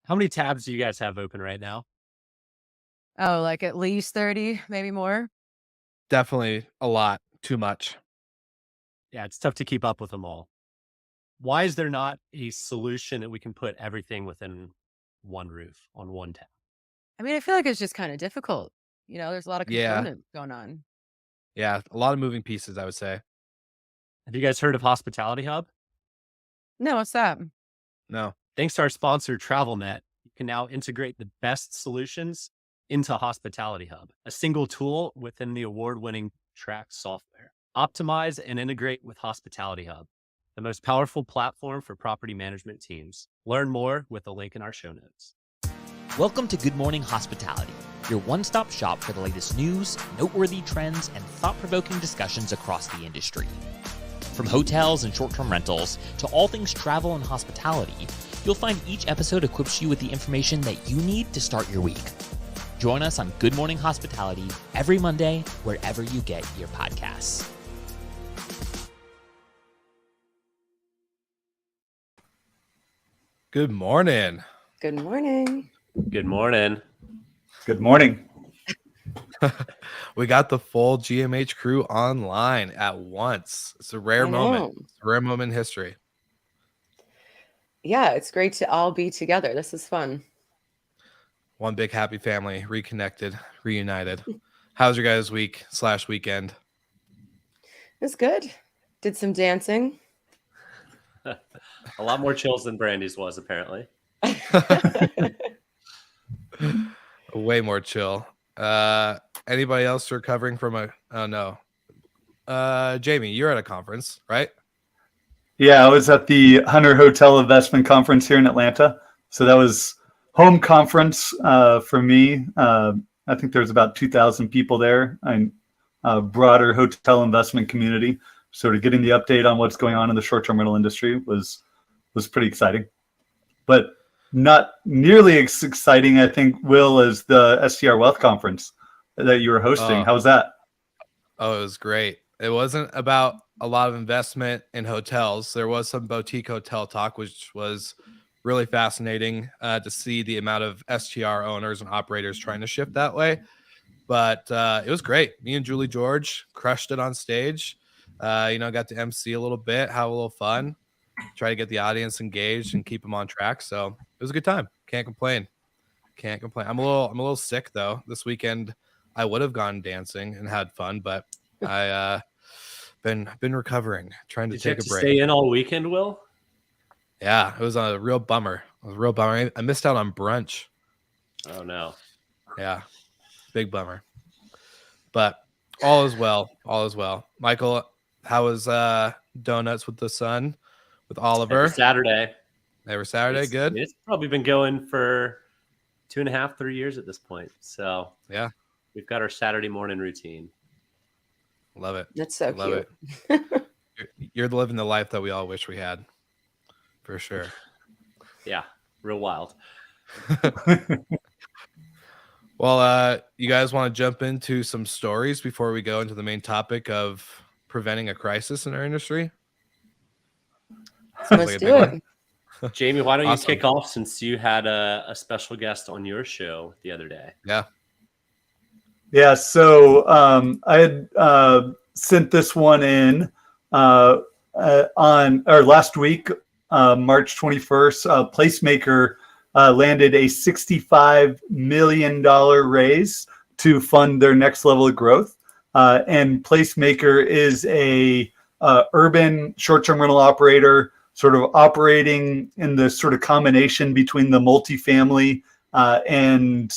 How many tabs do you guys have open right now? Oh, like at least 30, maybe more? Definitely a lot, too much. Yeah, it's tough to keep up with them all. Why is there not a solution that we can put everything within one roof on one tab? I mean, I feel like it's just kinda difficult. There's a lot of Yeah, components going on. yeah, a lot of moving pieces, I would say. Have you guys heard of Hospitality Hub? No, what's that? No. Thanks to our sponsor, TravelNet, you can now integrate the best solutions into Hospitality Hub, a single tool within the award-winning Track software. Optimize and integrate with Hospitality Hub, the most powerful platform for property management teams. Learn more with the link in our show notes. Welcome to Good Morning Hospitality, your one-stop shop for the latest news, noteworthy trends, and thought-provoking discussions across the industry. From hotels and short-term rentals to all things travel and hospitality, you'll find each episode equips you with the information that you need to start your week. Join us on Good Morning Hospitality every Monday, wherever you get your podcasts. Good morning. Good morning. Good morning. Good morning. We got the full GMH crew online at once. It's a rare I moment. know. It's a rare moment in history. Yeah, it's great to all be together. This is fun. One big happy family, reconnected, reunited. How's your guys' week/weekend? It's good. Did some dancing. A lot more chills than Brandy's was, apparently. Way more chill. Anybody else recovering from oh no. Jamie, you're at a conference, right? Yeah, I was at the Hunter Hotel Investment Conference here in Atlanta. So that was home conference for me. I think there's about 2,000 people there, and broader hotel investment community. Sort of getting the update on what's going on in the short-term rental industry was pretty exciting, but not nearly as exciting, I think, Will, as the STR Wealth Conference that you were hosting. How was that? Oh, it was great. It wasn't about a lot of investment in hotels. There was some boutique hotel talk, which was really fascinating to see the amount of STR owners and operators trying to shift that way. But it was great. Me and Julie George crushed it on stage. Got to MC a little bit, have a little fun, try to get the audience engaged and keep them on track. So it was a good time. Can't complain. I'm a little sick though. This weekend I would have gone dancing and had fun, but I been recovering, trying to Did you take have a to break. stay in all weekend, Will? Yeah, it was a real bummer. I missed out on brunch. Oh no. Yeah, big bummer. But all is well. All is well. Michael, how was Donuts with the Sun with Oliver? Every Saturday. Good. It's probably been going for 2.5, 3 years at this point. So yeah, we've got our Saturday morning routine. Love it. That's so Love cute. it. You're living the life that we all wish we had, for sure. Yeah, real wild. Well, you guys want to jump into some stories before we go into the main topic of preventing a crisis in our industry? Let's do it. Jamie, why don't Awesome. you kick off, since you had a special guest on your show the other day? Yeah. So I had sent this one in on last week, March 21st. Placemaker landed a $65 million raise to fund their next level of growth. And Placemaker is a urban short-term rental operator, sort of operating in the sort of combination between the multifamily and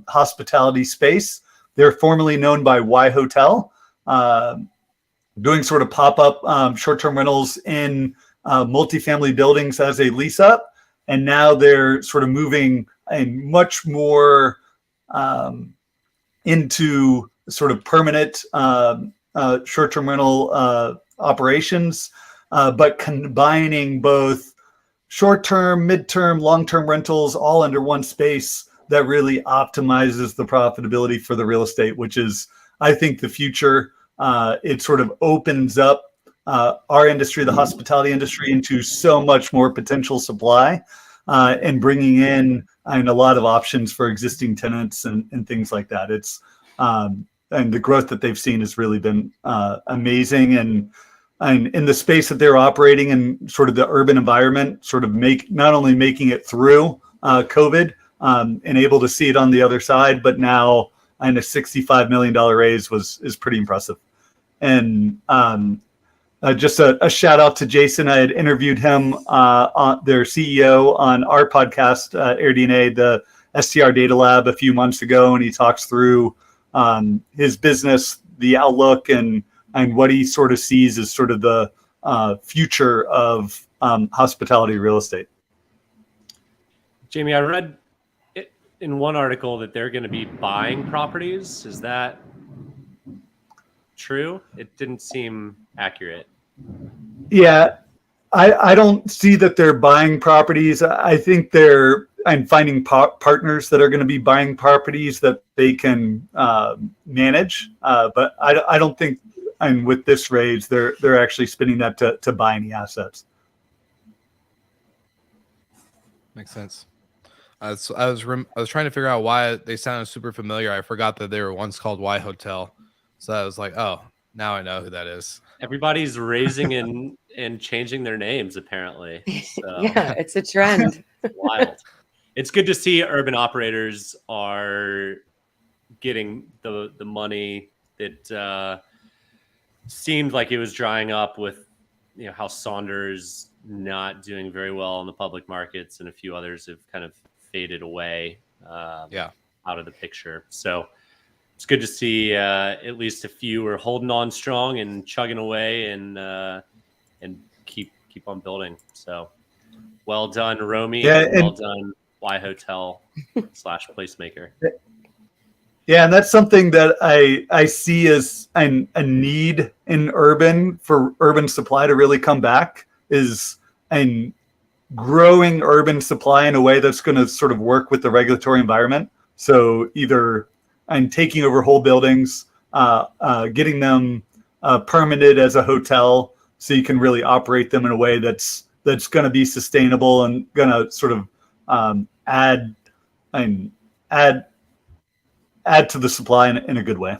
hospitality space. They're formerly known by Y Hotel, doing sort of pop-up short-term rentals in multifamily buildings as a lease-up. And now they're sort of moving and much more into sort of permanent short-term rental operations, but combining both short-term, mid-term, long-term rentals all under one space that really optimizes the profitability for the real estate, which is, I think, the future. It sort of opens up our industry, the hospitality industry, into so much more potential supply. and bringing in and a lot of options for existing tenants and things like that. It's and the growth that they've seen has really been amazing. And in the space that they're operating in, sort of the urban environment, sort of not only making it through COVID and able to see it on the other side, but now and a $65 million raise is pretty impressive. And just a shout out to Jason. I had interviewed him, their CEO, on our podcast, AirDNA, the STR Data Lab, a few months ago, and he talks through his business, the outlook, and what he sort of sees as sort of the future of hospitality real estate. Jamie, I read it in one article that they're going to be buying properties. Is that true? It didn't seem accurate. Yeah, I don't see that they're buying properties. I think I'm finding partners that are going to be buying properties that they can manage. But I don't think, and with this raise, they're actually spending that to buy any assets. Makes sense. I was trying to figure out why they sounded super familiar. I forgot that they were once called Y Hotel, so I was like, oh, now I know who that is. Everybody's raising and changing their names, apparently. So, Yeah, it's a trend. wild. It's good to see urban operators are getting the money that seemed like it was drying up with, how Saunders not doing very well in the public markets, and a few others have kind of faded away out of the picture. So it's good to see at least a few are holding on strong and chugging away and keep on building. So well done, Romy. Yeah, and well done, Y Hotel / Placemaker. Yeah, and that's something that I see as a need in urban for urban supply to really come back, is growing urban supply in a way that's going to sort of work with the regulatory environment. So either taking over whole buildings, getting them permitted as a hotel, so you can really operate them in a way that's going to be sustainable and going to sort of add to the supply in a good way.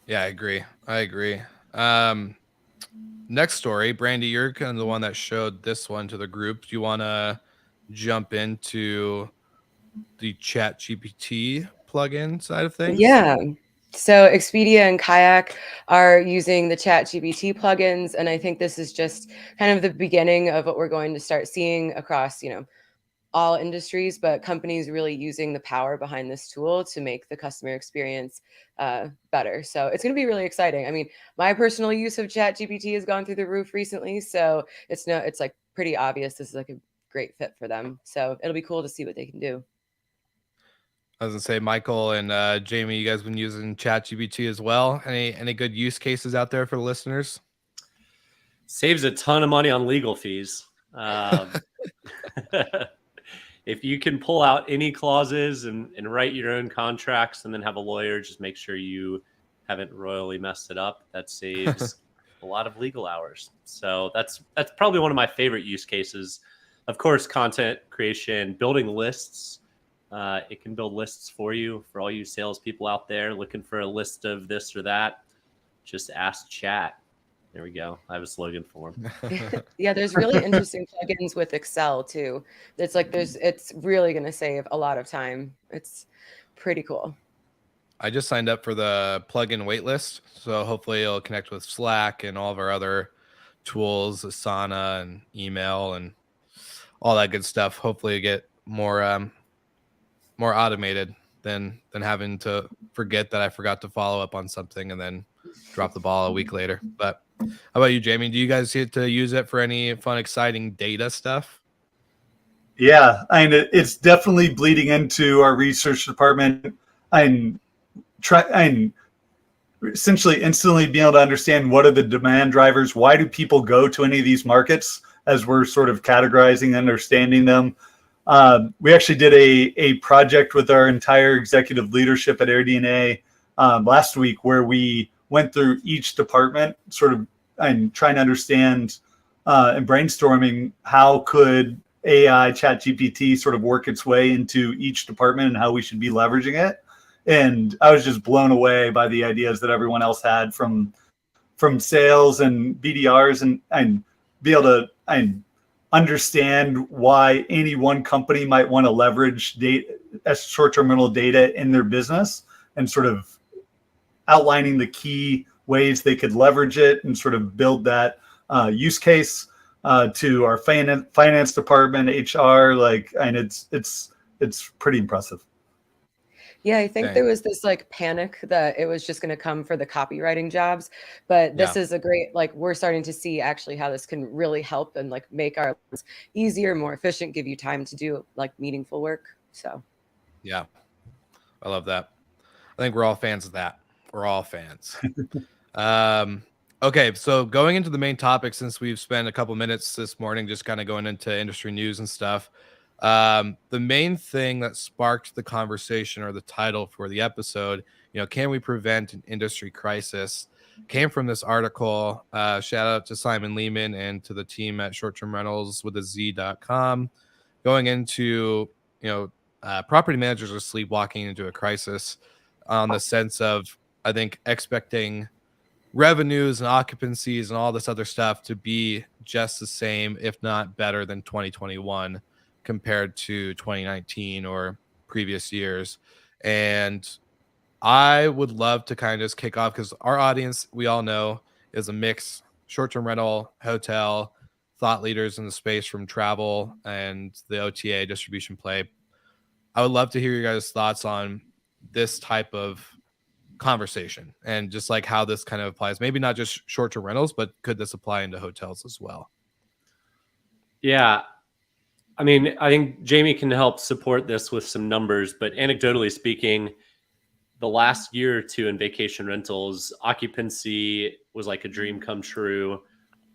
Yeah, I agree. Next story, Brandy, you're kind of the one that showed this one to the group. Do you want to jump into the ChatGPT plugin side of things? Yeah. So Expedia and Kayak are using the ChatGPT plugins, and I think this is just kind of the beginning of what we're going to start seeing across, all industries, but companies really using the power behind this tool to make the customer experience better. So it's going to be really exciting. I mean, my personal use of ChatGPT has gone through the roof recently, so it's like pretty obvious this is like a great fit for them. So it'll be cool to see what they can do. I was gonna say, Michael and Jamie, you guys been using ChatGPT as well? Any good use cases out there for the listeners? Saves a ton of money on legal fees. If you can pull out any clauses and write your own contracts and then have a lawyer just make sure you haven't royally messed it up, that saves a lot of legal hours. So that's probably one of my favorite use cases. Of course, content creation, building lists. It can build lists for you, for all you salespeople out there looking for a list of this or that. Just ask Chat. There we go. I have a slogan for him. Yeah, there's really interesting plugins with Excel too. It's really going to save a lot of time. It's pretty cool. I just signed up for the plugin waitlist, so hopefully it'll connect with Slack and all of our other tools, Asana and email and all that good stuff. Hopefully get more automated than having to forget that I forgot to follow up on something and then drop the ball a week later. But how about you, Jamie? Do you guys get to use it for any fun, exciting data stuff? Yeah, it's definitely bleeding into our research department. I'm essentially instantly being able to understand what are the demand drivers. Why do people go to any of these markets as we're sort of categorizing, understanding them? We actually did a project with our entire executive leadership at AirDNA last week, where we went through each department sort of and trying to understand and brainstorming how could AI ChatGPT sort of work its way into each department and how we should be leveraging it. And I was just blown away by the ideas that everyone else had from sales and BDRs, and be able to understand why any one company might want to leverage data, short-term rental data in their business, and sort of outlining the key ways they could leverage it and sort of build that use case to our finance department, HR, and it's pretty impressive. Yeah, I think Dang. there was this like panic that it was just going to come for the copywriting jobs, but this is a great, we're starting to see actually how this can really help and like make our lives easier, more efficient, give you time to do like meaningful work. So Yeah, I love that. I think we're all fans of that. We're all fans. Okay, so going into the main topic, since we've spent a couple minutes this morning just kind of going into industry news and stuff, the main thing that sparked the conversation, or the title for the episode, can we prevent an industry crisis, came from this article. Shout out to Simon Lehman and to the team at short-term rentals with a Z.com, going into, property managers are sleepwalking into a crisis on the sense of, I think, expecting revenues and occupancies and all this other stuff to be just the same, if not better than 2021 compared to 2019 or previous years. And I would love to kind of just kick off, because our audience, we all know, is a mix: short-term rental, hotel, thought leaders in the space from travel and the OTA distribution play. I would love to hear your guys' thoughts on this type of conversation and just like how this kind of applies, maybe not just short-term rentals, but could this apply into hotels as well? Yeah. I mean, I think Jamie can help support this with some numbers, but anecdotally speaking, the last year or two in vacation rentals, occupancy was like a dream come true.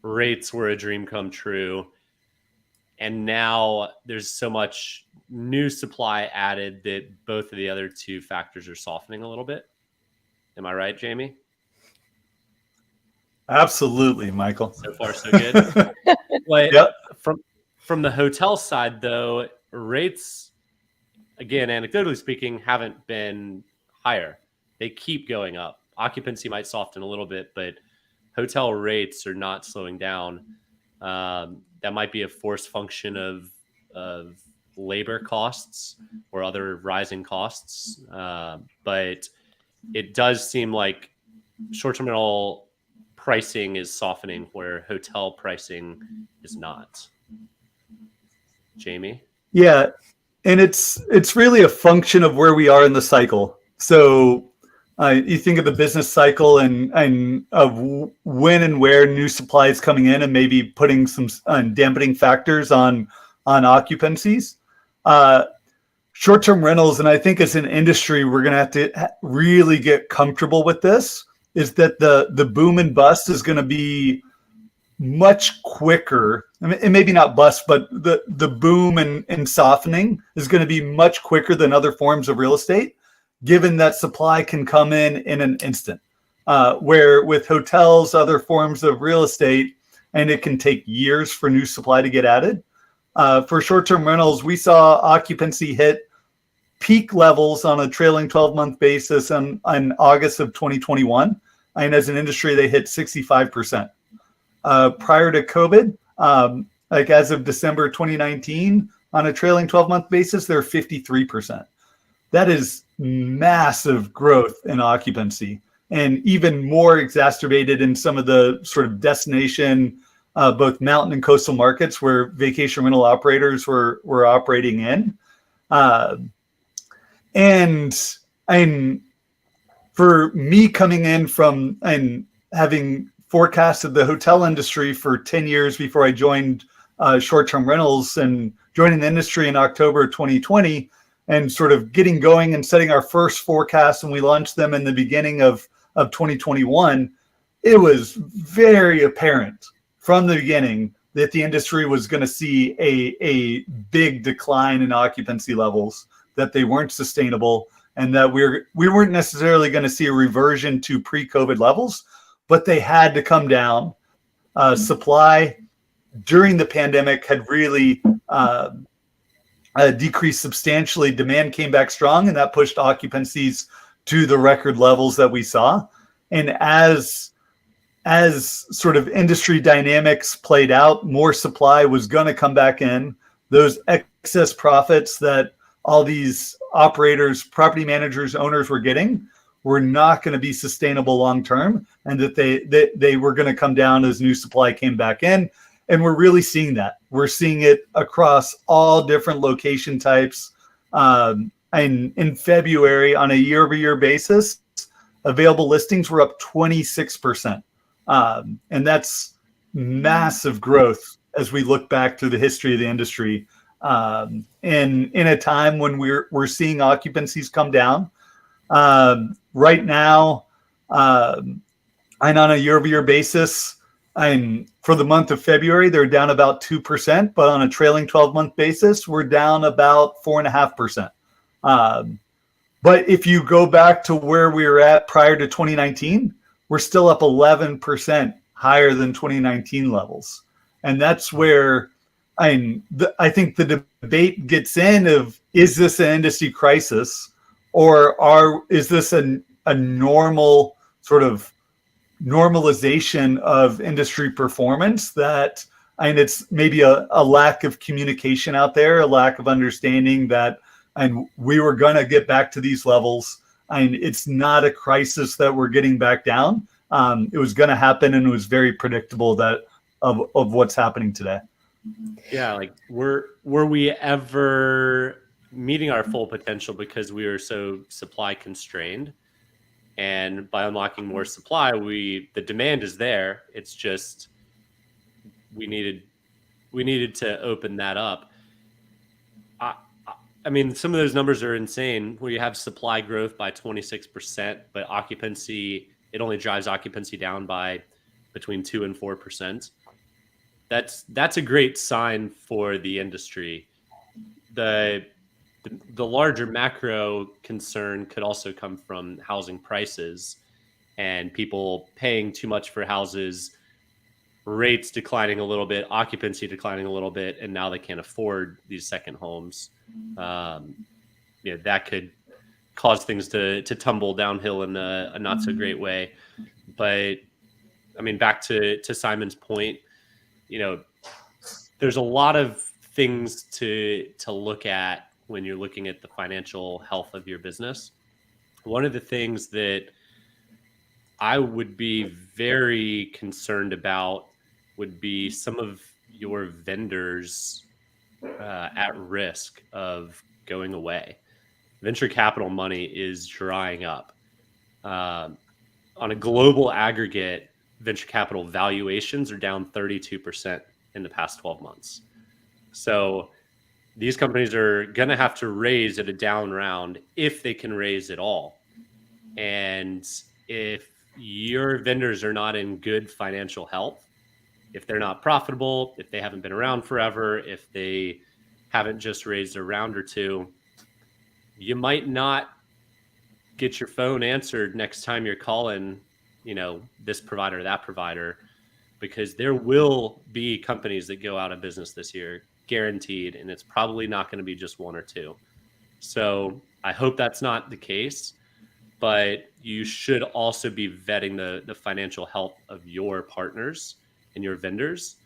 Rates were a dream come true. And now there's so much new supply added that both of the other two factors are softening a little bit. Am I right, Jamie? Absolutely, Michael. So far, so good. But Yep. From the hotel side, though, rates, again, anecdotally speaking, haven't been higher. They keep going up. Occupancy might soften a little bit, but hotel rates are not slowing down. That might be a force function of labor costs or other rising costs. But it does seem like short-term rental pricing is softening where hotel pricing is not. Jamie? Yeah, and it's really a function of where we are in the cycle. So you think of the business cycle and of when and where new supply is coming in, and maybe putting some dampening factors on occupancies. Short-term rentals, and I think as an industry, we're going to have to really get comfortable with this, is that the boom and bust is going to be much quicker. I mean, and maybe not bust, but the boom and softening is going to be much quicker than other forms of real estate, given that supply can come in an instant. Where with hotels, other forms of real estate, and it can take years for new supply to get added. For short-term rentals, we saw occupancy hit peak levels on a trailing 12-month basis in August of 2021. And as an industry, they hit 65%. Prior to COVID, like as of December 2019, on a trailing 12-month basis, they're 53%. That is massive growth in occupancy, and even more exacerbated in some of the sort of destination, both mountain and coastal markets where vacation rental operators were operating in. And for me coming in from and having forecasted the hotel industry for 10 years before I joined short-term rentals, and joining the industry in October 2020, and sort of getting going and setting our first forecast, and we launched them in the beginning of 2021, it was very apparent from the beginning that the industry was going to see a big decline in occupancy levels, that they weren't sustainable, and that we weren't necessarily going to see a reversion to pre-COVID levels, but they had to come down. Supply during the pandemic had really decreased substantially. Demand came back strong, and that pushed occupancies to the record levels that we saw. And as sort of industry dynamics played out, more supply was going to come back in. Those excess profits that all these operators, property managers, owners were getting were not going to be sustainable long term, and that they were going to come down as new supply came back in. And we're really seeing that. We're seeing it across all different location types. And in February, on a year-over-year basis, available listings were up 26%. And that's massive growth as we look back through the history of the industry. And in a time when we're seeing occupancies come down. Right now, and on a year-over-year basis, for the month of February, they're down about 2%, but on a trailing 12-month basis, we're down about 4.5%. But if you go back to where we were at prior to 2019, we're still up 11% higher than 2019 levels. And that's where I think the debate gets in of, is this an industry crisis, or is this a normal sort of normalization of industry performance that, and it's maybe a lack of communication out there, a lack of understanding that, and we were going to get back to these levels. And it's not a crisis that we're getting back down. It was going to happen, and it was very predictable that of what's happening today. Yeah, like were we ever meeting our full potential because we were so supply constrained? And by unlocking more supply, the demand is there. It's just we needed to open that up. I mean, some of those numbers are insane. Where you have supply growth by 26%, but occupancy, it only drives occupancy down by between 2 and 4%. That's a great sign for the industry. The larger macro concern could also come from housing prices and people paying too much for houses, rates declining a little bit, occupancy declining a little bit, and now they can't afford these second homes. That could cause things to tumble downhill in a not so great way. But I mean, back to Simon's point, there's a lot of things to look at when you're looking at the financial health of your business. One of the things that I would be very concerned about would be some of your vendors at risk of going away. Venture capital money is drying up. On a global aggregate, venture capital valuations are down 32% in the past 12 months. So these companies are going to have to raise at a down round if they can raise at all. And if your vendors are not in good financial health, if they're not profitable, if they haven't been around forever, if they haven't just raised a round or two, you might not get your phone answered next time you're calling, this provider, that provider, because there will be companies that go out of business this year, guaranteed, and it's probably not going to be just one or two. So I hope that's not the case, but you should also be vetting the financial health of your partners and your vendors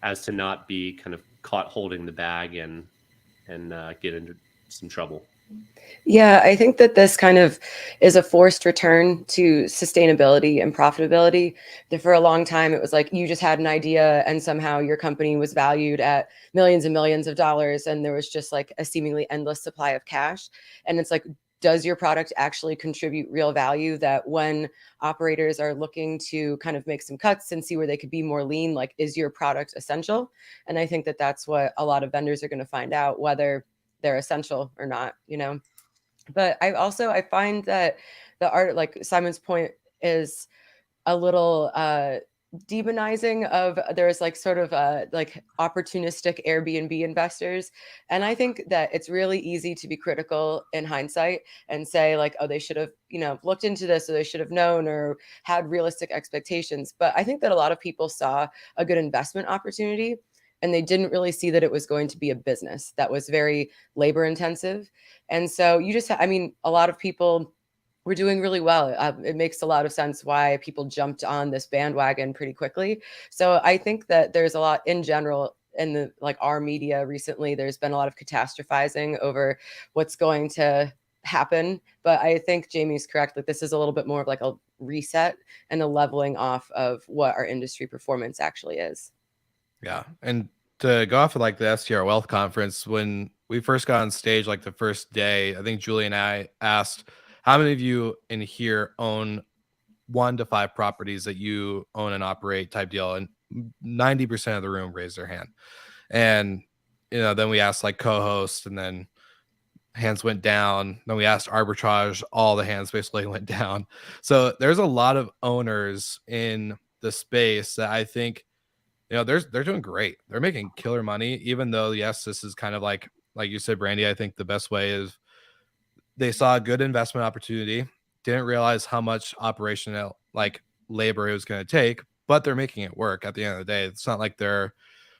as to not be kind of caught holding the bag and get into some trouble. Yeah, I think that this kind of is a forced return to sustainability and profitability. That for a long time, it was like you just had an idea and somehow your company was valued at millions and millions of dollars. And there was just like a seemingly endless supply of cash. And it's like, does your product actually contribute real value, that when operators are looking to kind of make some cuts and see where they could be more lean, like, is your product essential? And I think that that's what a lot of vendors are going to find out, whether they're essential or not, But I find that the art, like Simon's point, is a little demonizing of, there's like sort of like opportunistic Airbnb investors. And I think that it's really easy to be critical in hindsight and say like, oh, they should have, looked into this, or they should have known or had realistic expectations. But I think that a lot of people saw a good investment opportunity. and they didn't really see that it was going to be a business that was very labor intensive. And so you just, I mean, a lot of people were doing really well. It makes a lot of sense why people jumped on this bandwagon pretty quickly. So I think that there's a lot in general in the like our media recently. There's been a lot of catastrophizing over what's going to happen, but I think Jamie's correct. Like this is a little bit more of like a reset and a leveling off of what our industry performance actually is. Yeah. And to go off of like the STR Wealth Conference, when we first got on stage, like the first day, I think Julie and I asked, how many of you in here own 1 to 5 properties that you own and operate type deal? And 90% of the room raised their hand. And, you know, then we asked like co-host, and then hands went down. Then we asked arbitrage, all the hands basically went down. So there's a lot of owners in the space that I think, you know, they're doing great. They're making killer money, even though, yes, this is kind of like you said, Brandy, I think the best way is they saw a good investment opportunity, didn't realize how much operational like labor it was going to take, but they're making it work at the end of the day. It's not like they're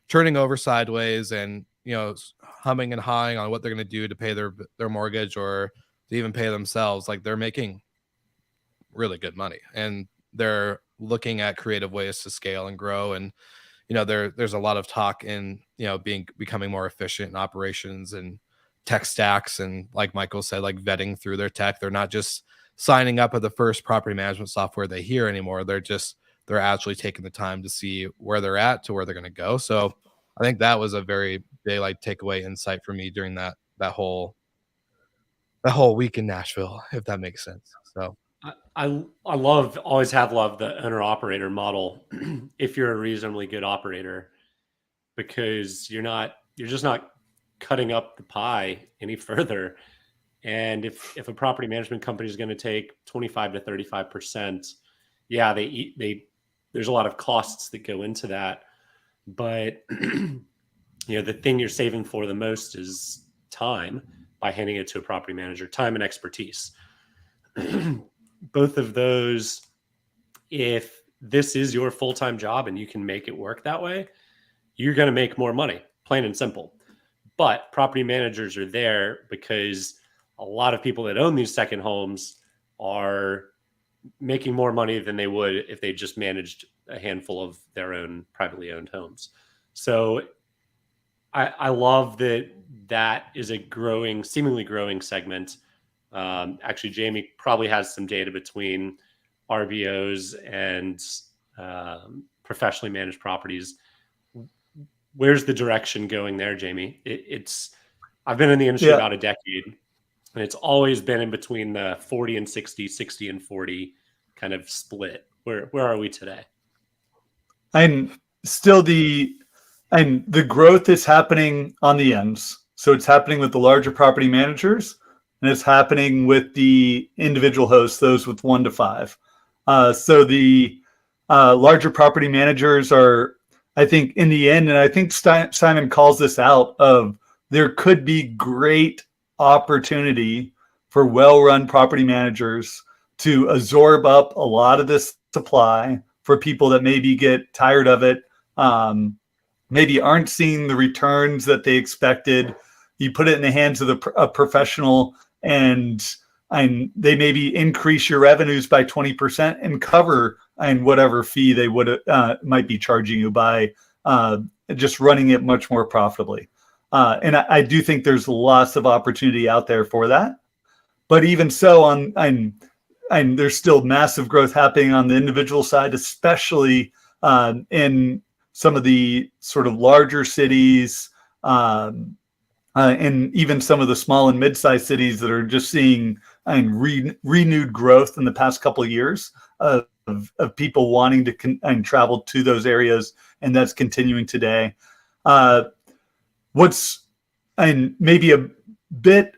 turning over sideways and, you know, humming and hawing on what they're going to do to pay their mortgage or to even pay themselves. Like they're making really good money, and they're looking at creative ways to scale and grow. And, you know, there's a lot of talk in, you know, becoming more efficient in operations and tech stacks. And like Michael said, like vetting through their tech. They're not just signing up at the first property management software they hear anymore. They're actually taking the time to see where they're at to where they're going to go. So I think that was a very big like takeaway insight for me during that whole week in Nashville, if that makes sense. So I always have loved the owner operator model if you're a reasonably good operator, because you're just not cutting up the pie any further. And if a property management company is going to take 25 to 35%, yeah, there's a lot of costs that go into that. But you know, the thing you're saving for the most is time by handing it to a property manager, time and expertise. Both of those, if this is your full-time job and you can make it work that way, you're going to make more money, plain and simple. But property managers are there because a lot of people that own these second homes are making more money than they would if they just managed a handful of their own privately owned homes. So I love that is a seemingly growing segment. Actually, Jamie probably has some data between RVOs and professionally managed properties. Where's the direction going there, Jamie? I've been in the industry about a decade, and it's always been in between the 40 and 60, 60 and 40 kind of split. Where are we today? And still the growth is happening on the ends. So it's happening with the larger property managers, and it's happening with the individual hosts, those with 1 to 5. So the larger property managers are, I think, in the end, and I think Simon calls this out, of there could be great opportunity for well-run property managers to absorb up a lot of this supply for people that maybe get tired of it, maybe aren't seeing the returns that they expected. You put it in the hands of a professional, and they maybe increase your revenues by 20% and cover whatever fee they would might be charging you by just running it much more profitably. And I do think there's lots of opportunity out there for that. But even so, there's still massive growth happening on the individual side, especially in some of the sort of larger cities, and even some of the small and mid-sized cities that are just seeing renewed growth in the past couple of years of people wanting to travel to those areas, and that's continuing today. What's maybe a bit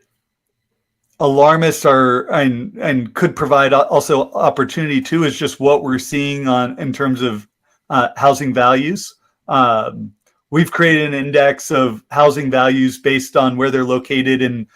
alarmist and could provide also opportunity too is just what we're seeing in terms of housing values. We've created an index of housing values based on where they're located and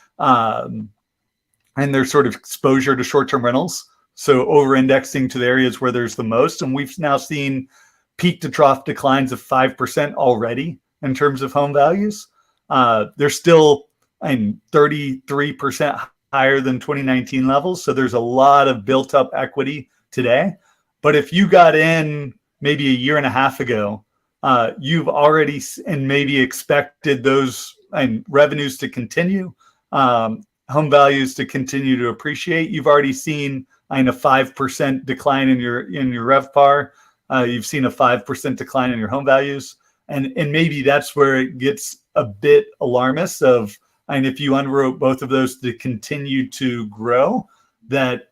their sort of exposure to short-term rentals. So over-indexing to the areas where there's the most. And we've now seen peak to trough declines of 5% already in terms of home values. They're still 33% higher than 2019 levels. So there's a lot of built up equity today. But if you got in maybe a year and a half ago, you've already and maybe expected those revenues to continue, home values to continue to appreciate. You've already seen a 5% decline in your RevPAR. You've seen a 5% decline in your home values. And maybe that's where it gets a bit alarmist of, and if you underwrote both of those to continue to grow, that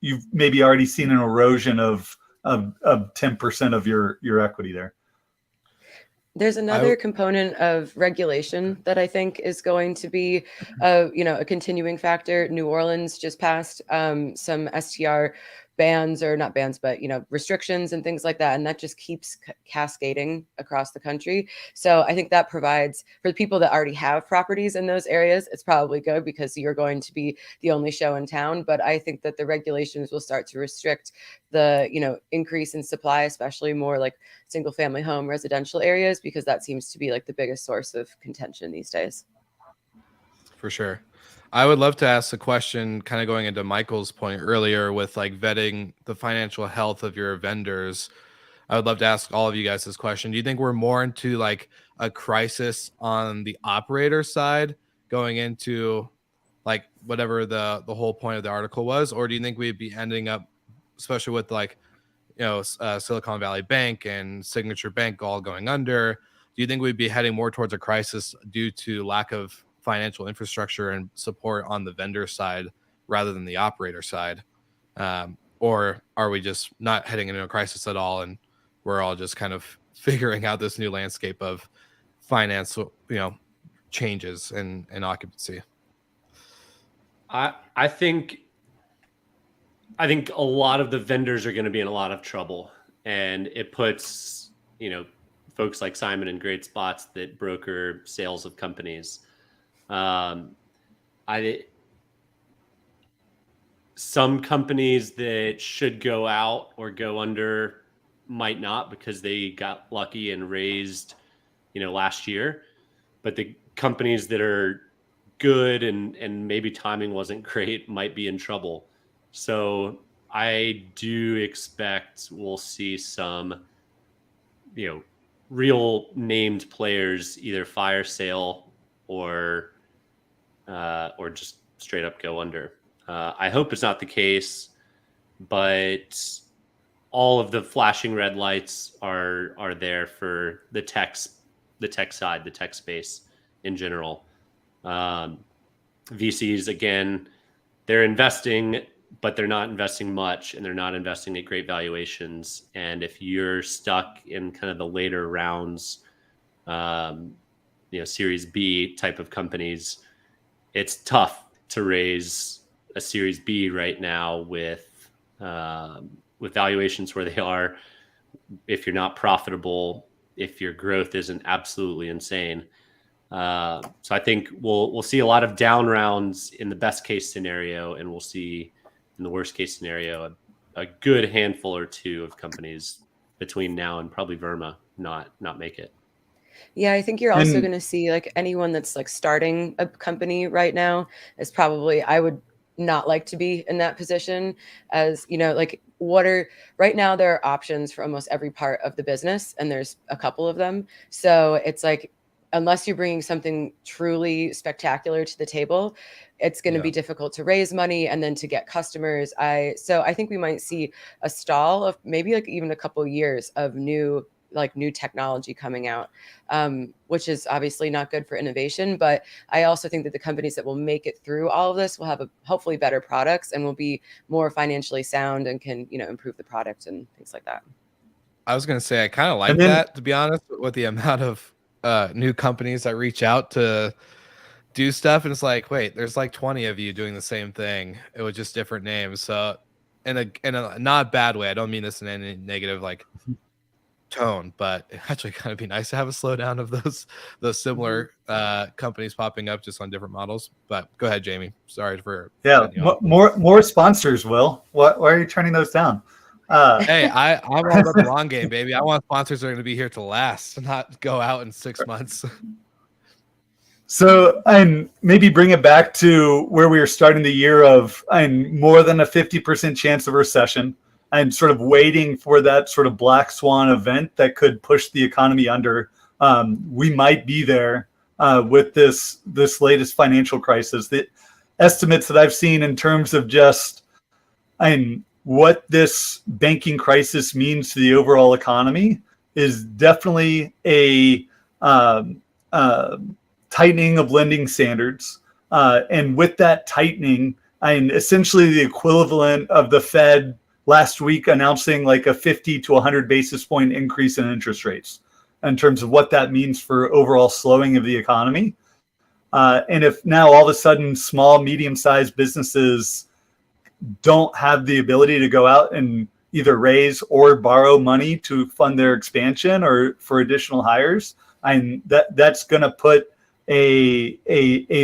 you've maybe already seen an erosion of 10% of your equity there. There's another component of regulation that I think is going to be, a continuing factor. New Orleans just passed some STR bans, or not bans, but restrictions and things like that, and that just keeps cascading across the country. So I think that provides for the people that already have properties in those areas, it's probably good because you're going to be the only show in town. But I think that the regulations will start to restrict the increase in supply, especially more like single family home residential areas, because that seems to be like the biggest source of contention these days. For sure. I would love to ask a question kind of going into Michael's point earlier with like vetting the financial health of your vendors. I would love to ask all of you guys this question. Do you think we're more into like a crisis on the operator side going into like whatever the whole point of the article was? Or do you think we'd be ending up, especially with like, Silicon Valley Bank and Signature Bank all going under, do you think we'd be heading more towards a crisis due to lack of financial infrastructure and support on the vendor side rather than the operator side? Or are we just not heading into a crisis at all and we're all just kind of figuring out this new landscape of finance, changes and occupancy? I think a lot of the vendors are going to be in a lot of trouble, and it puts, folks like Simon in great spots that broker sales of companies. Some companies that should go out or go under might not because they got lucky and raised, last year. But the companies that are good and maybe timing wasn't great might be in trouble. So I do expect we'll see some, real named players either fire sale or just straight up go under. I hope it's not the case, but all of the flashing red lights are there for the tech side, the tech space in general. VCs, again, they're investing, but they're not investing much, and they're not investing at great valuations. And if you're stuck in kind of the later rounds, Series B type of companies, it's tough to raise a Series B right now with valuations where they are. If you're not profitable, if your growth isn't absolutely insane. So I think we'll see a lot of down rounds in the best case scenario, and we'll see in the worst case scenario a good handful or two of companies between now and probably Verma not make it. Yeah, I think you're also going to see like anyone that's like starting a company right now is probably, I would not like to be in that position, as right now there are options for almost every part of the business, and there's a couple of them. So it's like, unless you're bringing something truly spectacular to the table, it's going to be difficult to raise money and then to get customers. So I think we might see a stall of maybe like even a couple of years of new technology coming out, which is obviously not good for innovation. But I also think that the companies that will make it through all of this will have hopefully better products and will be more financially sound and can, improve the product and things like that. I was going to say, I kind of like that, to be honest, with the amount of new companies that reach out to do stuff. And it's like, wait, there's like 20 of you doing the same thing. It was just different names. So in a not bad way, I don't mean this in any negative like tone, but it actually kind of be nice to have a slowdown of those similar companies popping up just on different models. But go ahead, Jamie. Sorry for more sponsors. Will, why are you turning those down? Hey, I'm all about the long game, baby. I want sponsors that are going to be here to last, not go out in 6 months. So, and maybe bring it back to where we were starting the year of, and more than a 50% chance of recession, and sort of waiting for that sort of black swan event that could push the economy under. We might be there with this latest financial crisis. The estimates that I've seen in terms of just what this banking crisis means to the overall economy is definitely a tightening of lending standards. And with that tightening, essentially the equivalent of the Fed last week announcing like a 50 to 100 basis point increase in interest rates in terms of what that means for overall slowing of the economy. And if now all of a sudden small, medium-sized businesses don't have the ability to go out and either raise or borrow money to fund their expansion or for additional hires, and that's going to put a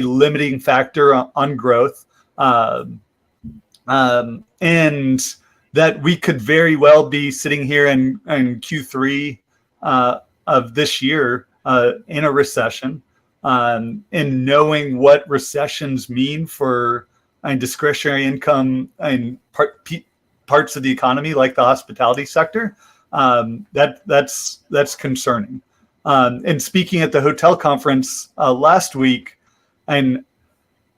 limiting factor on growth, and that we could very well be sitting here in Q3 of this year in a recession, and knowing what recessions mean for discretionary income and parts of the economy like the hospitality sector, that's concerning. And speaking at the hotel conference last week, I'm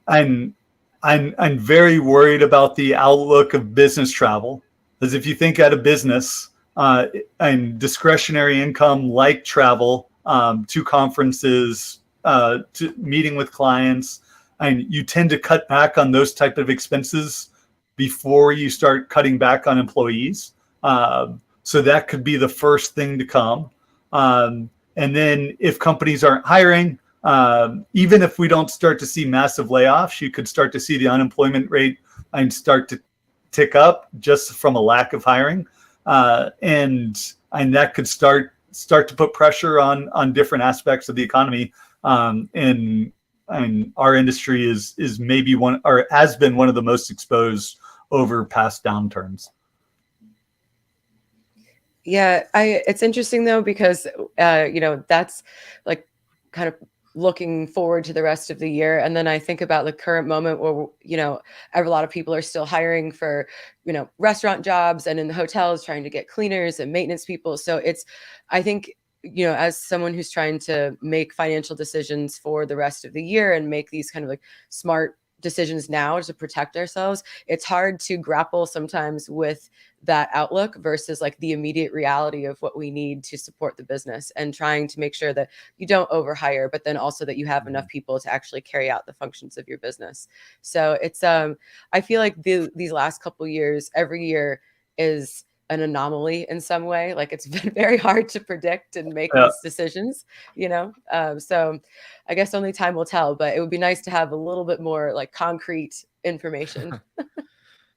very worried about the outlook of business travel, because if you think at a business and discretionary income like travel, to conferences, to meeting with clients, and you tend to cut back on those type of expenses before you start cutting back on employees. So that could be the first thing to come. And then if companies aren't hiring, even if we don't start to see massive layoffs, you could start to see the unemployment rate and start to tick up just from a lack of hiring. And that could start to put pressure on different aspects of the economy. And our industry is maybe one, or has been one of the most exposed over past downturns. Yeah, it's interesting though, because that's like kind of looking forward to the rest of the year. And then I think about the current moment where, a lot of people are still hiring for, restaurant jobs and in the hotels trying to get cleaners and maintenance people. So I think, as someone who's trying to make financial decisions for the rest of the year and make these kind of like smart decisions now to protect ourselves, it's hard to grapple sometimes with that outlook versus like the immediate reality of what we need to support the business, and trying to make sure that you don't overhire, but then also that you have enough people to actually carry out the functions of your business. So it's I feel like these last couple years, every year is an anomaly in some way. Like it's been very hard to predict and make these decisions, so I guess only time will tell, but it would be nice to have a little bit more like concrete information.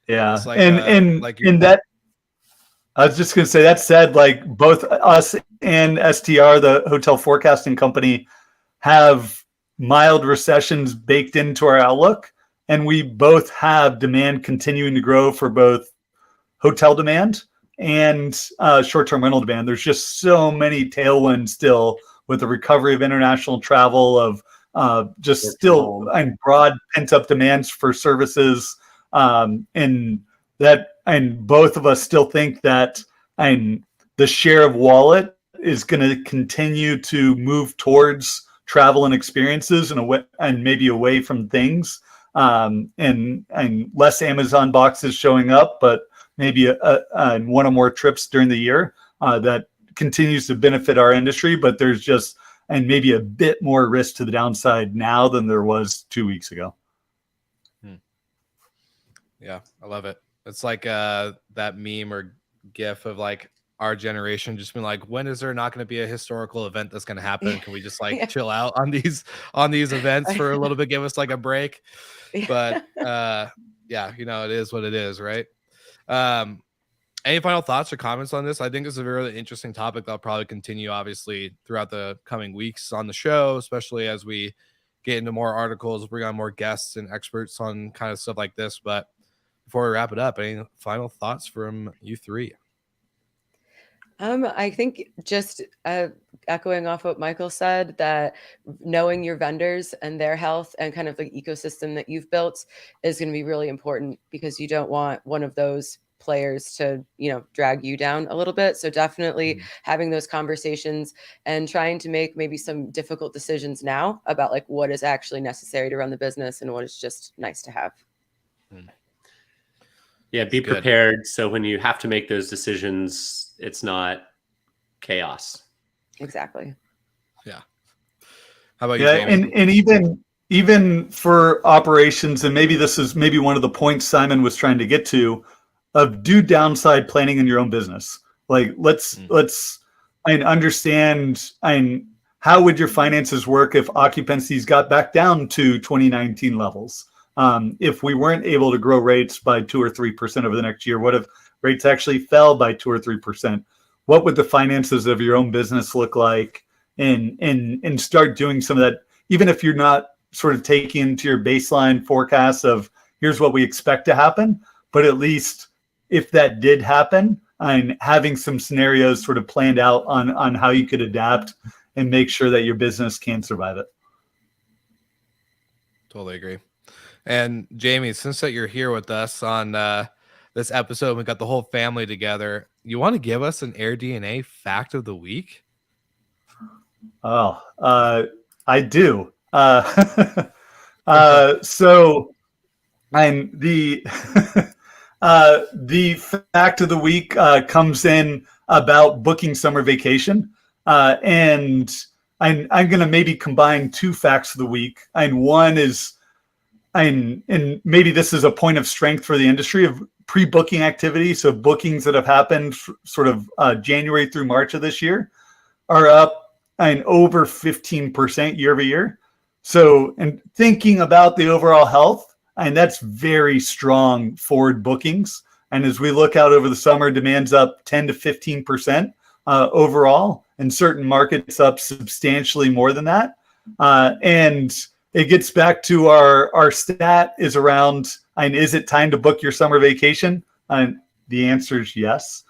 Yeah. It's like, and like in that, I was just going to say, that said, like both us and STR, the hotel forecasting company, have mild recessions baked into our outlook. And we both have demand continuing to grow for both hotel demand and short-term rental demand. There's just so many tailwinds still with the recovery of international travel, of just still and broad pent-up demands for services, and both of us still think that the share of wallet is going to continue to move towards travel and experiences and maybe away from things, and less Amazon boxes showing up, but maybe one or more trips during the year that continues to benefit our industry. But there's just maybe a bit more risk to the downside now than there was 2 weeks ago. Yeah, I love it. It's like that meme or GIF of like our generation just being like, when is there not going to be a historical event that's going to happen? Can we just like chill out on these events for a little bit, give us like a break? But yeah, it is what it is, right? Any final thoughts or comments on this? I think it's a really interesting topic that'll probably continue, obviously, throughout the coming weeks on the show, especially as we get into more articles, bring on more guests and experts on kind of stuff like this. But before we wrap it up, any final thoughts from you three? I think just echoing off what Michael said, that knowing your vendors and their health and kind of the ecosystem that you've built is going to be really important, because you don't want one of those players to, drag you down a little bit. So definitely having those conversations and trying to make maybe some difficult decisions now about like what is actually necessary to run the business and what is just nice to have. Yeah, be That's good. prepared. So when you have to make those decisions, it's not chaos. Exactly. How about you, Yeah, Jamie? and even for operations, and maybe this is maybe one of the points Simon was trying to get to, of do downside planning in your own business. Like let's understand how would your finances work if occupancies got back down to 2019 levels? If we weren't able to grow rates by 2 or 3% over the next year, what if rates actually fell by 2 or 3%? What would the finances of your own business look like? And start doing some of that, even if you're not sort of taking into your baseline forecast of here's what we expect to happen, but at least if that did happen, and having some scenarios sort of planned out on how you could adapt and make sure that your business can survive it. Totally agree. And Jamie, since that you're here with us on this episode, we got the whole family together. You want to give us an AirDNA fact of the week? Oh, I do. So I'm the the fact of the week comes in about booking summer vacation, and I'm going to maybe combine two facts of the week. And one is, and maybe this is a point of strength for the industry of pre-booking activity. So bookings that have happened sort of January through March of this year are up and over 15% year over year. So, and thinking about the overall health, and that's very strong forward bookings. And as we look out over the summer, demand's up 10 to 15% overall, and certain markets up substantially more than that. And it gets back to our stat is around, and is it time to book your summer vacation? And the answer is yes.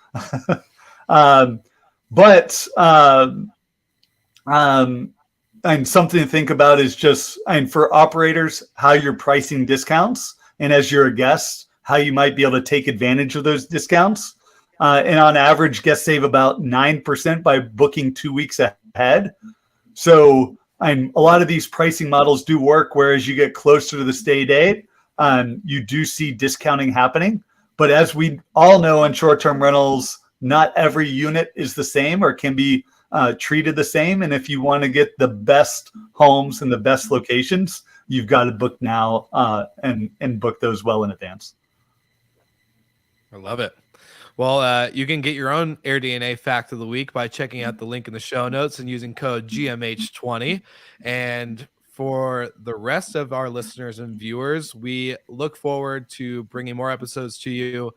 And something to think about is just, and for operators, how you're pricing discounts, and as you're a guest, how you might be able to take advantage of those discounts. And on average, guests save about 9% by booking 2 weeks ahead. So a lot of these pricing models do work, whereas you get closer to the stay date, you do see discounting happening. But as we all know in short-term rentals, not every unit is the same or can be treated the same. And if you want to get the best homes and the best locations, you've got to book now and book those well in advance. I love it. Well, you can get your own AirDNA fact of the week by checking out the link in the show notes and using code GMH20. And for the rest of our listeners and viewers, we look forward to bringing more episodes to you.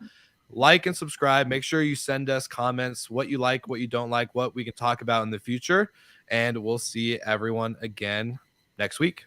Like and subscribe. Make sure you send us comments, what you like, what you don't like, what we can talk about in the future. And we'll see everyone again next week.